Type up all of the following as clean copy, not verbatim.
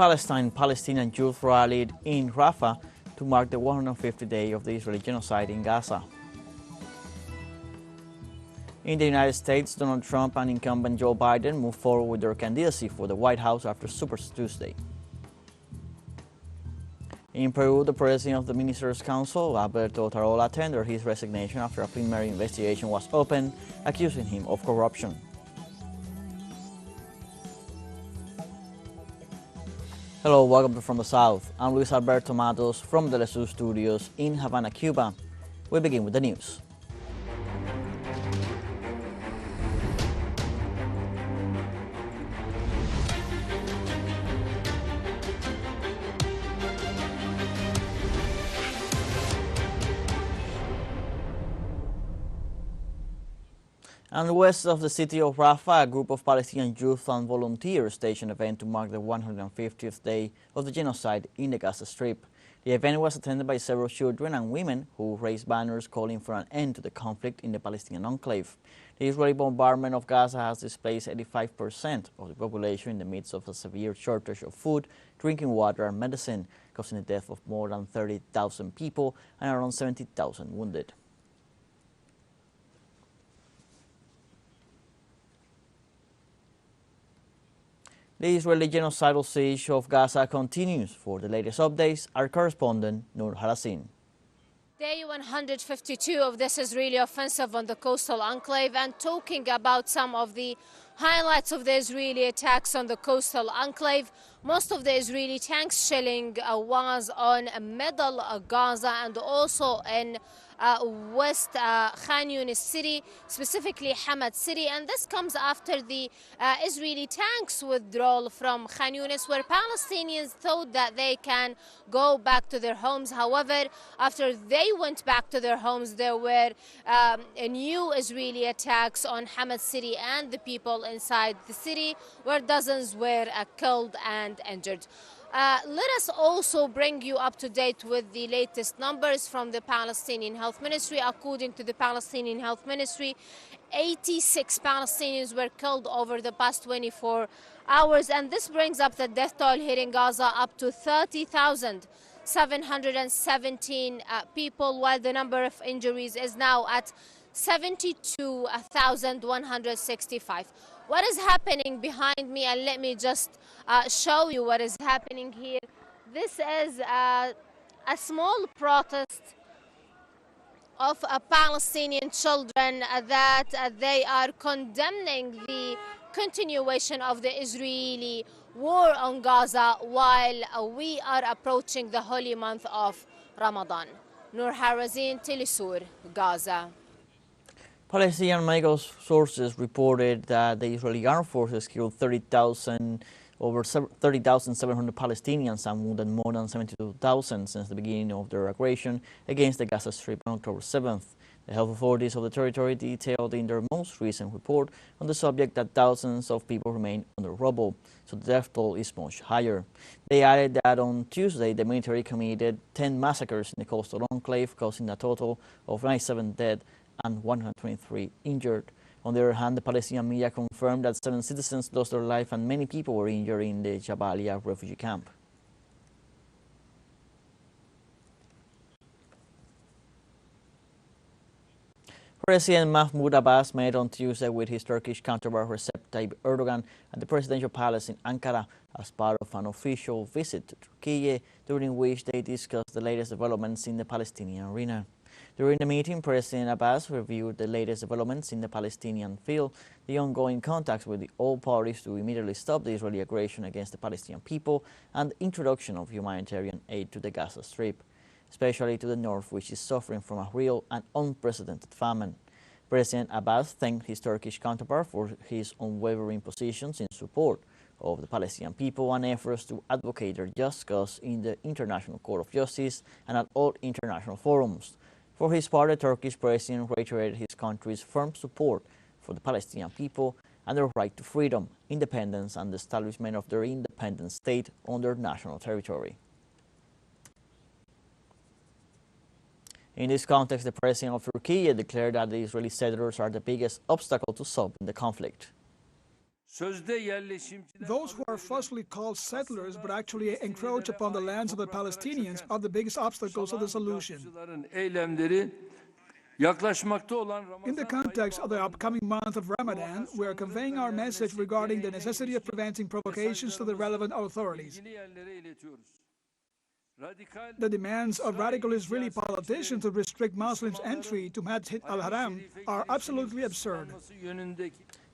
Palestine, Palestinian youth rallied in Rafah to mark the 150th day of the Israeli genocide in Gaza. In the United States, Donald Trump and incumbent Joe Biden moved forward with their candidacy for the White House after Super Tuesday. In Peru, the president of the Ministers' Council, Alberto Tarola, tendered his resignation after a preliminary investigation was opened, accusing him of corruption. Hello, welcome to From the South. I'm Luis Alberto Matos from the TeleSUR studios in Havana, Cuba. We begin with the news. And west of the city of Rafah, a group of Palestinian youth and volunteers staged an event to mark the 150th day of the genocide in the Gaza Strip. The event was attended by several children and women who raised banners calling for an end to the conflict in the Palestinian enclave. The Israeli bombardment of Gaza has displaced 85% of the population in the midst of a severe shortage of food, drinking water and medicine, causing the death of more than 30,000 people and around 70,000 wounded. The Israeli genocidal siege of Gaza continues. For the latest updates, our correspondent Noor Harassin. Day 152 of this Israeli offensive on the coastal enclave, and talking about some of the highlights of the Israeli attacks on the coastal enclave. Most of the Israeli tanks shelling was on middle Gaza and also in west Khan Yunis city, specifically Hamad city, and this comes after the Israeli tanks withdrawal from Khan Yunis, where Palestinians thought that they can go back to their homes. However, after they went back to their homes, there were new Israeli attacks on Hamad city and the people inside the city, where dozens were killed and injured. Let us also bring you up to date with the latest numbers from the Palestinian Health Ministry. According to the Palestinian Health Ministry, 86 Palestinians were killed over the past 24 hours, and this brings up the death toll here in Gaza up to 30,717 people, while the number of injuries is now at 72,165. What is happening behind me? And let me just show you what is happening here. This is a small protest of Palestinian children that they are condemning the continuation of the Israeli war on Gaza while we are approaching the holy month of Ramadan. Noor Harazin, TeleSUR, Gaza. Palestinian medical sources reported that the Israeli armed forces killed over 30,700 Palestinians and wounded more than 72,000 since the beginning of their aggression against the Gaza Strip on October 7th. The health authorities of the territory detailed in their most recent report on the subject that thousands of people remain under rubble, so the death toll is much higher. They added that on Tuesday, the military committed 10 massacres in the coastal enclave, causing a total of 97 dead and 123 injured. On the other hand, the Palestinian media confirmed that 7 citizens lost their life and many people were injured in the Jabalia refugee camp. President Mahmoud Abbas met on Tuesday with his Turkish counterpart Recep Tayyip Erdogan at the presidential palace in Ankara as part of an official visit to Turkey, during which they discussed the latest developments in the Palestinian arena. During the meeting, President Abbas reviewed the latest developments in the Palestinian field, the ongoing contacts with all parties to immediately stop the Israeli aggression against the Palestinian people, and the introduction of humanitarian aid to the Gaza Strip, especially to the north, which is suffering from a real and unprecedented famine. President Abbas thanked his Turkish counterpart for his unwavering positions in support of the Palestinian people and efforts to advocate their just cause in the International Court of Justice and at all international forums. For his part, the Turkish president reiterated his country's firm support for the Palestinian people and their right to freedom, independence, and the establishment of their independent state on their national territory. In this context, the president of Turkey declared that the Israeli settlers are the biggest obstacle to solving the conflict. Those who are falsely called settlers but actually encroach upon the lands of the Palestinians are the biggest obstacles of the solution. In the context of the upcoming month of Ramadan, we are conveying our message regarding the necessity of preventing provocations to the relevant authorities. The demands of radical Israeli politicians to restrict Muslims' entry to Masjid al-Haram are absolutely absurd.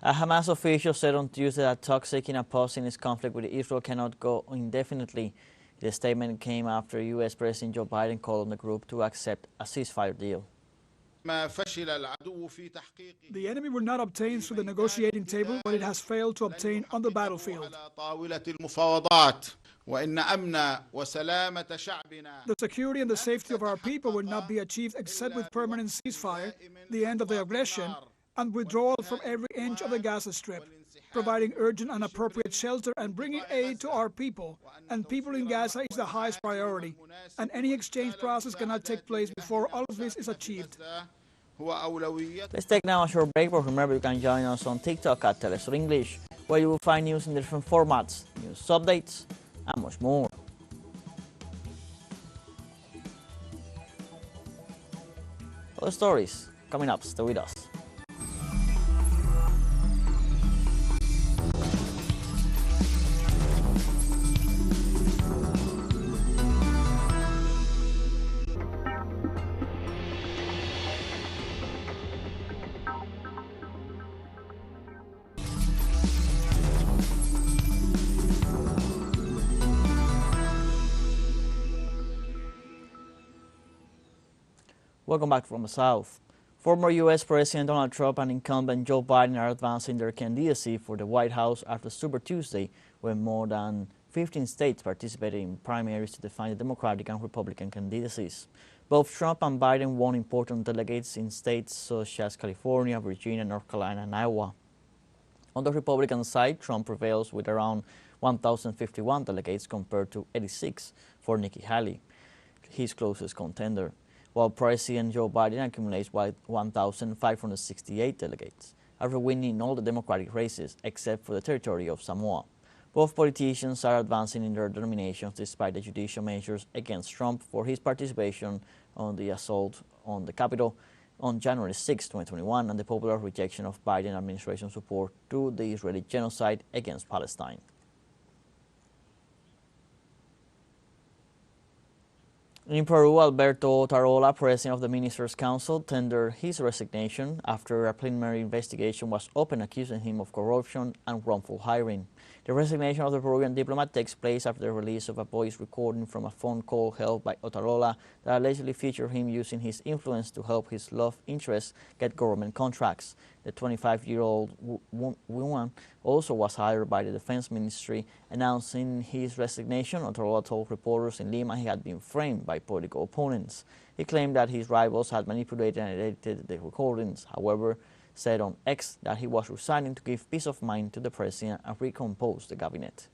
A Hamas official said on Tuesday that talks seeking a pause in its conflict with Israel cannot go indefinitely. The statement came after U.S. President Joe Biden called on the group to accept a ceasefire deal. The enemy will not obtain through the negotiating table what it has failed to obtain on the battlefield. The security and the safety of our people will not be achieved except with permanent ceasefire, the end of the aggression, and withdrawal from every inch of the Gaza Strip, providing urgent and appropriate shelter and bringing aid to our people. And people in Gaza is the highest priority, and any exchange process cannot take place before all of this is achieved. Let's take now a short break, but remember you can join us on TikTok at TeleSUR English, where you will find news in different formats, news updates, and much more. Other stories coming up. Stay with us. Welcome back from the South. Former U.S. President Donald Trump and incumbent Joe Biden are advancing their candidacy for the White House after Super Tuesday, when more than 15 states participated in primaries to define the Democratic and Republican candidacies. Both Trump and Biden won important delegates in states such as California, Virginia, North Carolina, and Iowa. On the Republican side, Trump prevails with around 1,051 delegates compared to 86 for Nikki Haley, his closest contender, while President Joe Biden accumulates 1,568 delegates, after winning all the Democratic races except for the territory of Samoa. Both politicians are advancing in their nominations despite the judicial measures against Trump for his participation on the assault on the Capitol on January 6, 2021, and the popular rejection of Biden administration support to the Israeli genocide against Palestine. In Peru, Alberto Tarola, president of the Ministers' Council, tendered his resignation after a preliminary investigation was opened accusing him of corruption and wrongful hiring. The resignation of the Peruvian diplomat takes place after the release of a voice recording from a phone call held by Otarola that allegedly featured him using his influence to help his love interest get government contracts. The 25-year-old woman also was hired by the Defense Ministry. Announcing his resignation, Otarola told reporters in Lima he had been framed by political opponents. He claimed that his rivals had manipulated and edited the recordings. However, said on X that he was resigning to give peace of mind to the president and recompose the cabinet.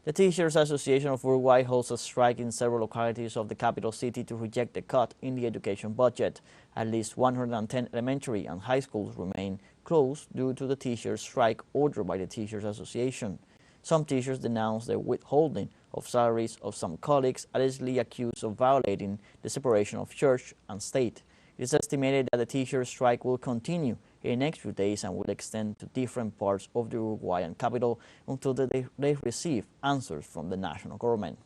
The Teachers Association of Uruguay holds a strike in several localities of the capital city to reject the cut in the education budget. At least 110 elementary and high schools remain closed due to the teachers' strike ordered by the Teachers Association. Some teachers denounced the withholding of salaries of some colleagues allegedly accused of violating the separation of church and state. It is estimated that the teachers' strike will continue in the next few days and will extend to different parts of the Uruguayan capital until they receive answers from the national government.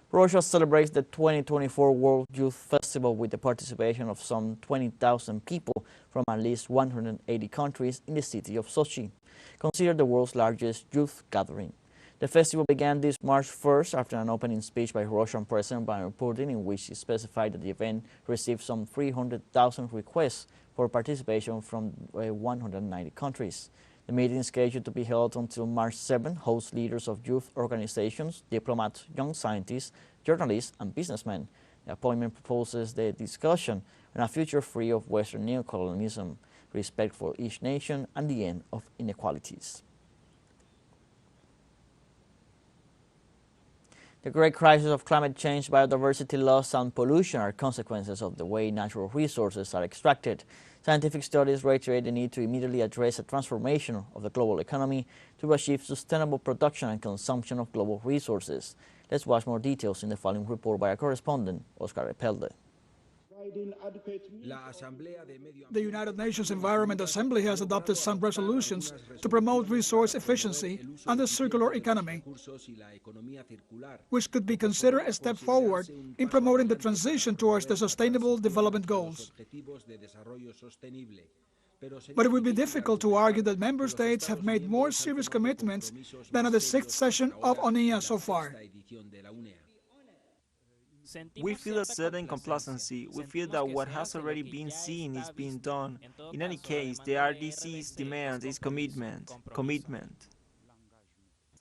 Russia celebrates the 2024 World Youth Festival with the participation of some 20,000 people from at least 180 countries in the city of Sochi, considered the world's largest youth gathering. The festival began this March 1st after an opening speech by Russian President Vladimir Putin, in which he specified that the event received some 300,000 requests for participation from 190 countries. The meeting is scheduled to be held until March 7. Hosts leaders of youth organizations, diplomats, young scientists, journalists, and businessmen. The appointment proposes the discussion on a future free of Western neocolonialism, respect for each nation, and the end of inequalities. The great crisis of climate change, biodiversity loss, and pollution are consequences of the way natural resources are extracted. Scientific studies reiterate the need to immediately address a transformation of the global economy to achieve sustainable production and consumption of global resources. Let's watch more details in the following report by our correspondent, Oscar Repelde. The United Nations Environment Assembly has adopted some resolutions to promote resource efficiency and the circular economy, which could be considered a step forward in promoting the transition towards the Sustainable Development Goals. But it would be difficult to argue that member states have made more serious commitments than at the 6th session of UNEA so far. We feel a certain complacency. We feel that what has already been seen is being done. In any case, the RDC's demand is commitment.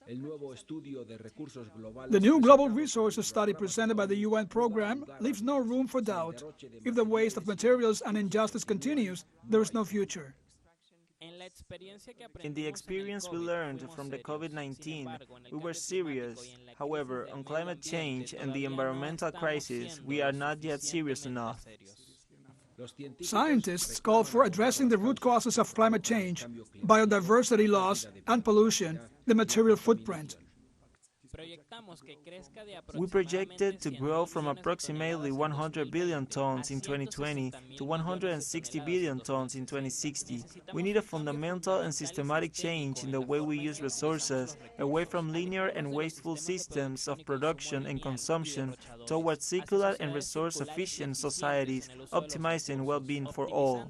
The new global resources study presented by the UN program leaves no room for doubt. If the waste of materials and injustice continues, there is no future. In the experience we learned from the COVID-19, we were serious. However, on climate change and the environmental crisis, we are not yet serious enough. Scientists call for addressing the root causes of climate change, biodiversity loss and pollution, the material footprint. We projected to grow from approximately 100 billion tons in 2020 to 160 billion tons in 2060. We need a fundamental and systematic change in the way we use resources, away from linear and wasteful systems of production and consumption towards circular and resource-efficient societies, optimizing well-being for all.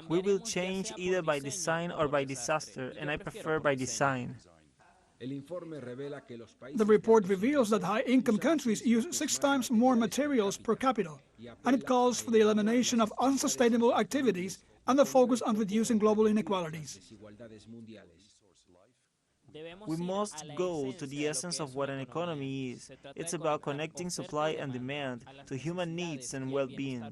We will change either by design or by disaster, and I prefer by design. The report reveals that high-income countries use 6 times more materials per capita, and it calls for the elimination of unsustainable activities and the focus on reducing global inequalities. We must go to the essence of what an economy is. It's about connecting supply and demand to human needs and well-being.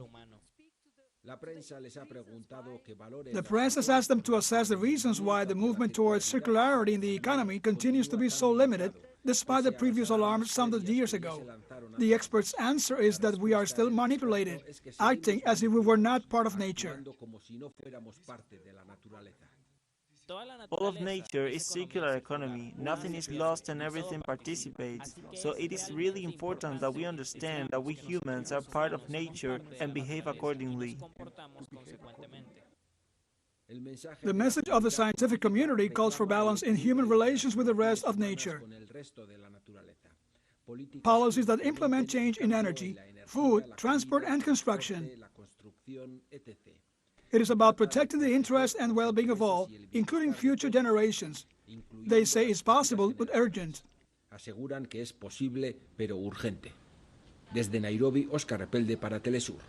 The press has asked them to assess the reasons why the movement towards circularity in the economy continues to be so limited, despite the previous alarms sounded years ago. The experts' answer is that we are still manipulated, acting as if we were not part of nature. All of nature is circular economy. Nothing is lost and everything participates. So it is really important that we understand that we humans are part of nature and behave accordingly. The message of the scientific community calls for balance in human relations with the rest of nature. Policies that implement change in energy, food, transport and construction. It is about protecting the interest and well-being of all, including future generations. They say it's possible, but urgent. Aseguran que es posible, pero urgente. Desde Nairobi, Oscar Repelde para TeleSUR.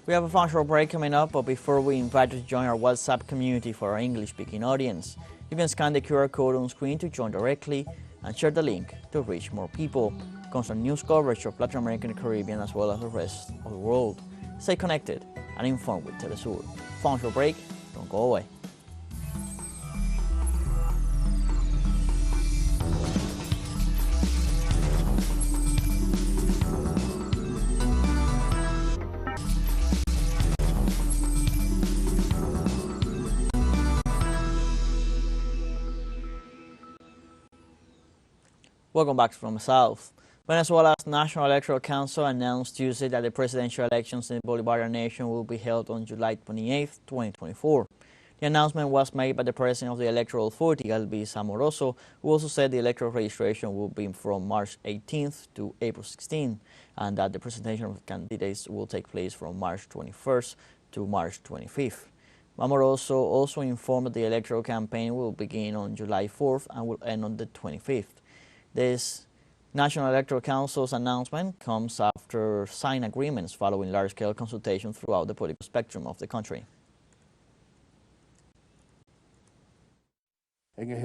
We have a functional break coming up, but before we invite you to join our WhatsApp community for our English-speaking audience. You can scan the QR code on screen to join directly and share the link to reach more people. Constant news coverage of Latin America and the Caribbean as well as the rest of the world. Stay connected and informed with TeleSUR. Functional break, don't go away. Welcome back from the South. Venezuela's National Electoral Council announced Tuesday that the presidential elections in the Bolivarian nation will be held on July 28, 2024. The announcement was made by the president of the Electoral Authority, Galvis Amoroso, who also said the electoral registration will be from March 18th to April 16th, and that the presentation of candidates will take place from March 21st to March 25th. Amoroso also informed that the electoral campaign will begin on July 4th and will end on the 25th. This National Electoral Council's announcement comes after signed agreements following large-scale consultation throughout the political spectrum of the country. In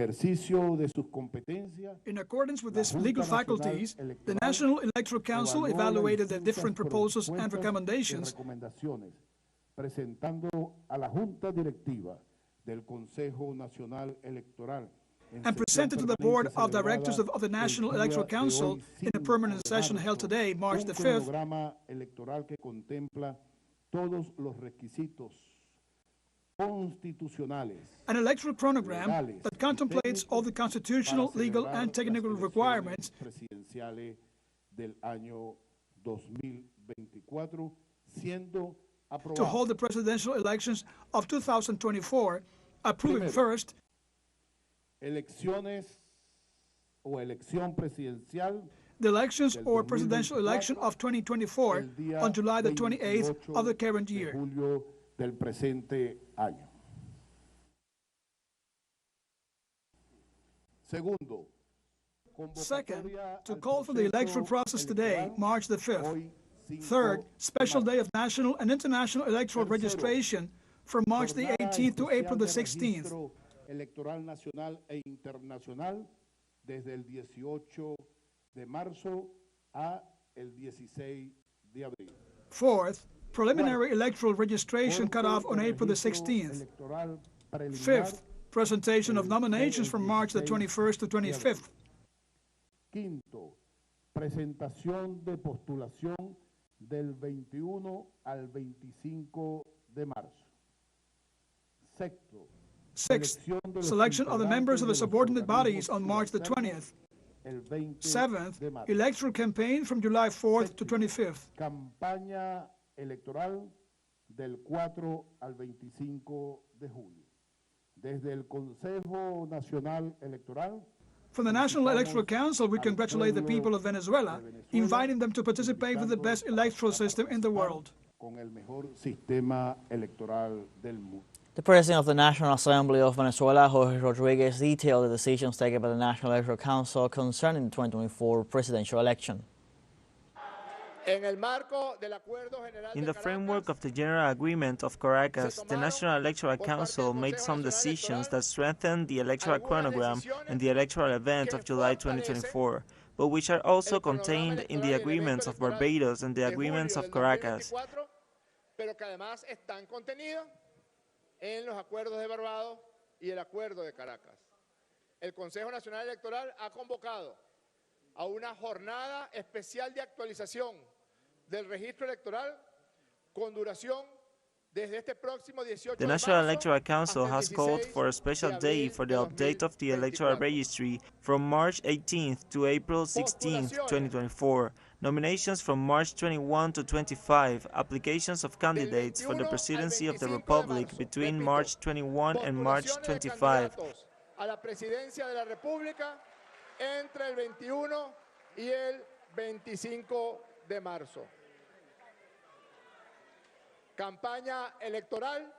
accordance with these legal faculties, the National Electoral Council evaluated the different proposals and recommendations presentando a la Junta Directiva del Consejo Nacional Electoral and presented to the Board of Directors of the National Electoral Council in a permanent session held today, March the 5th, an electoral chronogram that contemplates all the constitutional, legal, and technical requirements to hold the presidential elections of 2024, approving first the elections or presidential election of 2024 on July the 28th of the current year. Second, to call for the electoral process today, March the 5th. Third, special day of national and international electoral registration from March the 18th to April the 16th. Electoral nacional e internacional desde el 18 de marzo a el 16 de abril. Fourth, preliminary electoral registration cut off on April the 16th. Fifth, presentation of nominations from March the 21st to 25th. Quinto, presentación de postulación del 21 al 25 de marzo. Sexto, Sixth, selection of the members of the subordinate bodies on March the 20th. Seventh, electoral campaign from July 4th to 25th. Campaña electoral del 4 al 25 de julio. Desde el Consejo Nacional Electoral, from the National Electoral Council, we congratulate the people of Venezuela, inviting them to participate with the best electoral system in the world. Con el mejor sistema electoral del mundo. The President of the National Assembly of Venezuela, Jorge Rodriguez, detailed the decisions taken by the National Electoral Council concerning the 2024 presidential election. In the framework of the General Agreement of Caracas, the National Electoral Council made some decisions that strengthened the electoral chronogram and the electoral event of July 2024, but which are also contained in the agreements of Barbados and the agreements of Caracas. En los acuerdos de Barbados y el acuerdo de Caracas. El Consejo Nacional Electoral ha convocado a una jornada especial de actualización del registro electoral con duración desde este próximo 18 The de National marzo Electoral Council has called for a special day for the update of the electoral registry from March 18th to April 16th, 2024. Nominations from March 21 to 25, applications of candidates for the presidency of the Republic between March 21 and March 25. A la presidencia de la República entre el 21 y el 25 de marzo. Campaña electoral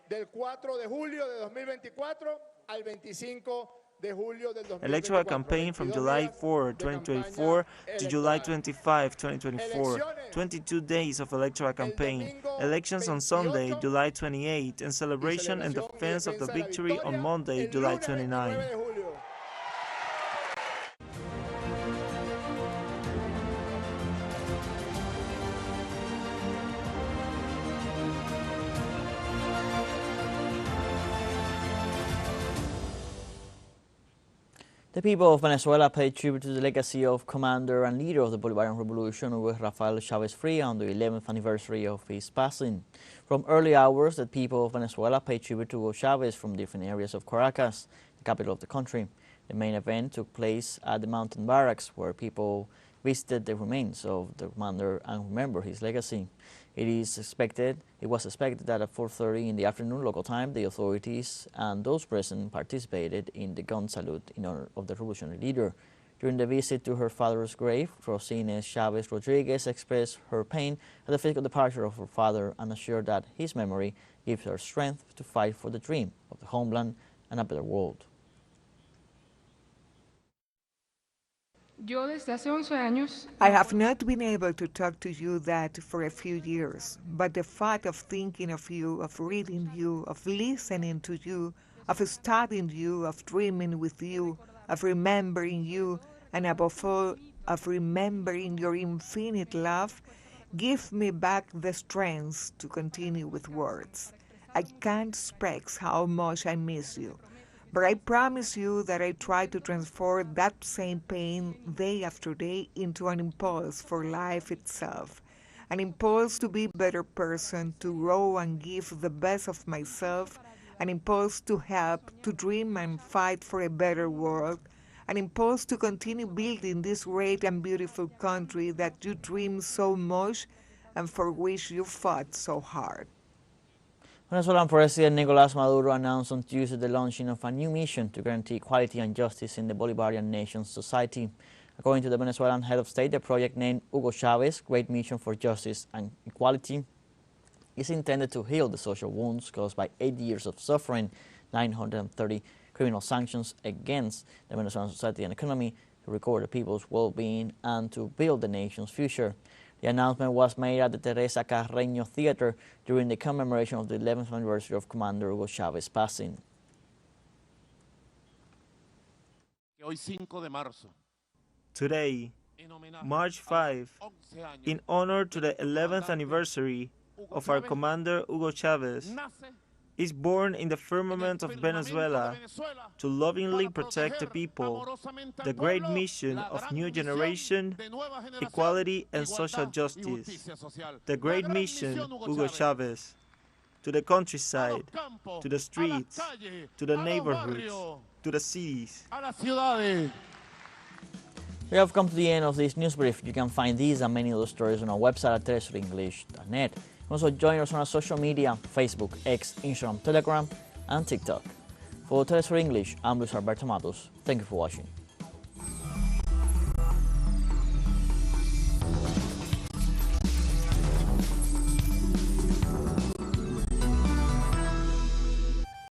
del 4 de julio de 2024 al 25 de julio del 2024. Electoral campaign from July 4, 2024 to July 25, 2024. 22 days of electoral campaign. Elections on Sunday, July 28, and celebration and defense of the victory on Monday, July 29. The people of Venezuela pay tribute to the legacy of commander and leader of the Bolivarian Revolution, Hugo Rafael Chávez Fría, on the 11th anniversary of his passing. From early hours, the people of Venezuela pay tribute to Hugo Chávez from different areas of Caracas, the capital of the country. The main event took place at the mountain barracks, where people visited the remains of the commander and remember his legacy. It was expected that at 4:30 in the afternoon local time, the authorities and those present participated in the gun salute in honor of the revolutionary leader. During the visit to her father's grave, Rosines Chavez Rodriguez expressed her pain at the physical departure of her father and assured that his memory gives her strength to fight for the dream of the homeland and a better world. I have not been able to talk to you that for a few years, but the fact of thinking of you, of reading you, of listening to you, of studying you, of dreaming with you, of remembering you, and above all, of remembering your infinite love, give me back the strength to continue with words. I can't express how much I miss you, But I promise you that I try to transform that same pain day after day into an impulse for life itself. An impulse to be a better person, to grow and give the best of myself, an impulse to help, to dream and fight for a better world, an impulse to continue building this great and beautiful country that you dream so much and for which you fought so hard. Venezuelan President Nicolás Maduro announced on Tuesday the launching of a new mission to guarantee equality and justice in the Bolivarian nation's society. According to the Venezuelan head of state, the project named Hugo Chávez, Great Mission for Justice and Equality, is intended to heal the social wounds caused by 8 years of suffering, 930 criminal sanctions against the Venezuelan society and economy, to record the people's well-being and to build the nation's future. The announcement was made at the Teresa Carreño Theater during the commemoration of the 11th anniversary of Commander Hugo Chávez's passing. Today, March 5, in honor to the 11th anniversary of our commander Hugo Chávez, is born in the firmament of Venezuela to lovingly protect the people, the great mission of new generation, equality and social justice, the great mission Hugo Chávez, to the countryside, to the streets, to the neighborhoods, to the cities. We have come to the end of this news brief. You can find these and many other stories on our website at telesurenglish.net. Also join us on our social media, Facebook, X, Instagram, Telegram, and TikTok. For TeleSUR English, I'm Luis Alberto Matos. Thank you for watching.